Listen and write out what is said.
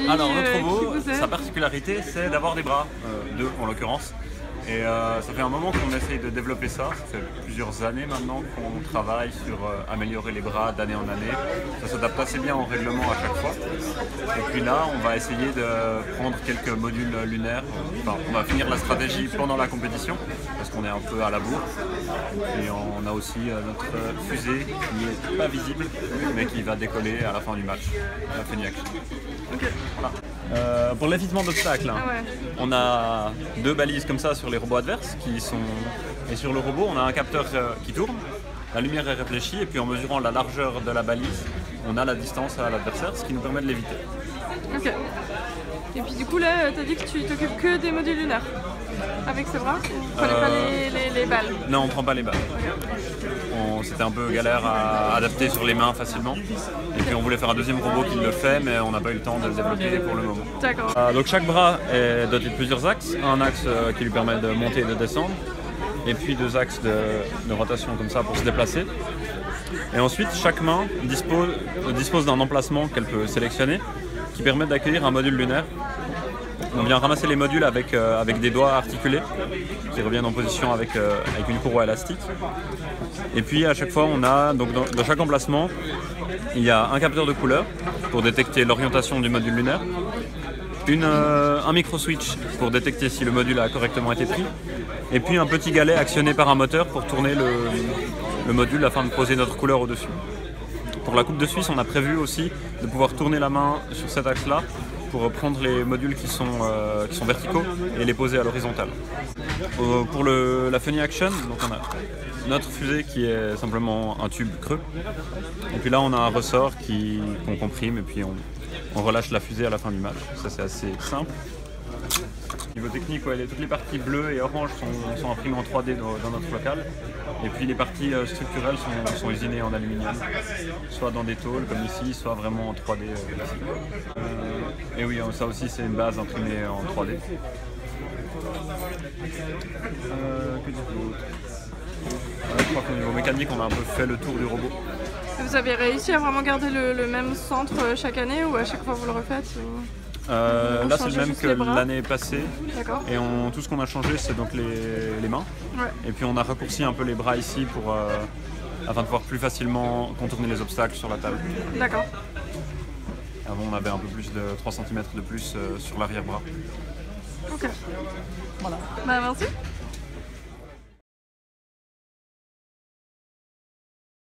Alors notre robot, sa particularité c'est d'avoir des bras, deux en l'occurrence. Et ça fait un moment qu'on essaye de développer ça, ça fait plusieurs années maintenant qu'on travaille sur améliorer les bras d'année en année. Ça s'adapte assez bien au règlement à chaque fois. Et puis là, on va essayer de prendre quelques modules lunaires. Enfin, on va finir la stratégie pendant la compétition, parce qu'on est un peu à la bourre. Et on a aussi notre fusée qui n'est pas visible, mais qui va décoller à la fin du match, la Feniac. Okay. Voilà. Pour l'évitement d'obstacles, on a deux balises comme ça sur les robots adverses qui sont... Et sur le robot, on a un capteur qui tourne, la lumière est réfléchie et puis en mesurant la largeur de la balise, on a la distance à l'adversaire, ce qui nous permet de l'éviter. Ok. Et puis du coup là, tu as dit que tu t'occupes que des modules lunaires avec ces bras? Vous prenez pas les balles? Non, on prend pas les balles. C'était un peu galère à adapter sur les mains facilement. Et puis on voulait faire un deuxième robot qui le fait, mais on n'a pas eu le temps de le développer pour le moment. D'accord. Donc chaque bras est doté de plusieurs axes. Un axe qui lui permet de monter et de descendre. Et puis deux axes de rotation comme ça pour se déplacer. Et ensuite, chaque main dispose d'un emplacement qu'elle peut sélectionner qui permet d'accueillir un module lunaire. On vient ramasser les modules avec des doigts articulés qui reviennent en position avec une courroie élastique. Et puis à chaque fois, on a, donc dans chaque emplacement, il y a un capteur de couleur pour détecter l'orientation du module lunaire, un micro-switch pour détecter si le module a correctement été pris, et puis un petit galet actionné par un moteur pour tourner le module afin de poser notre couleur au-dessus. Pour la Coupe de Suisse, on a prévu aussi de pouvoir tourner la main sur cet axe-là pour prendre les modules qui sont verticaux et les poser à l'horizontale. Pour la Funny Action, donc on a notre fusée qui est simplement un tube creux. Et puis là, on a un ressort qu'on comprime et puis on relâche la fusée à la fin du match. Ça, c'est assez simple. Niveau technique, toutes les parties bleues et oranges sont imprimées en 3D dans notre local. Et puis les parties structurelles sont usinées en aluminium, soit dans des tôles comme ici, soit vraiment en 3D classique. Et oui, ça aussi c'est une base imprimée en 3D. Que dire d'autre? Je crois qu'au niveau mécanique, on a un peu fait le tour du robot. Vous avez réussi à vraiment garder le même centre chaque année ou à chaque fois vous le refaites là c'est le même que l'année passée. Et tout ce qu'on a changé c'est donc les mains. Ouais. Et puis on a raccourci un peu les bras ici afin de pouvoir plus facilement contourner les obstacles sur la table. D'accord. Avant on avait un peu plus de 3 cm de plus sur l'arrière-bras. Ok. Voilà. Bah merci.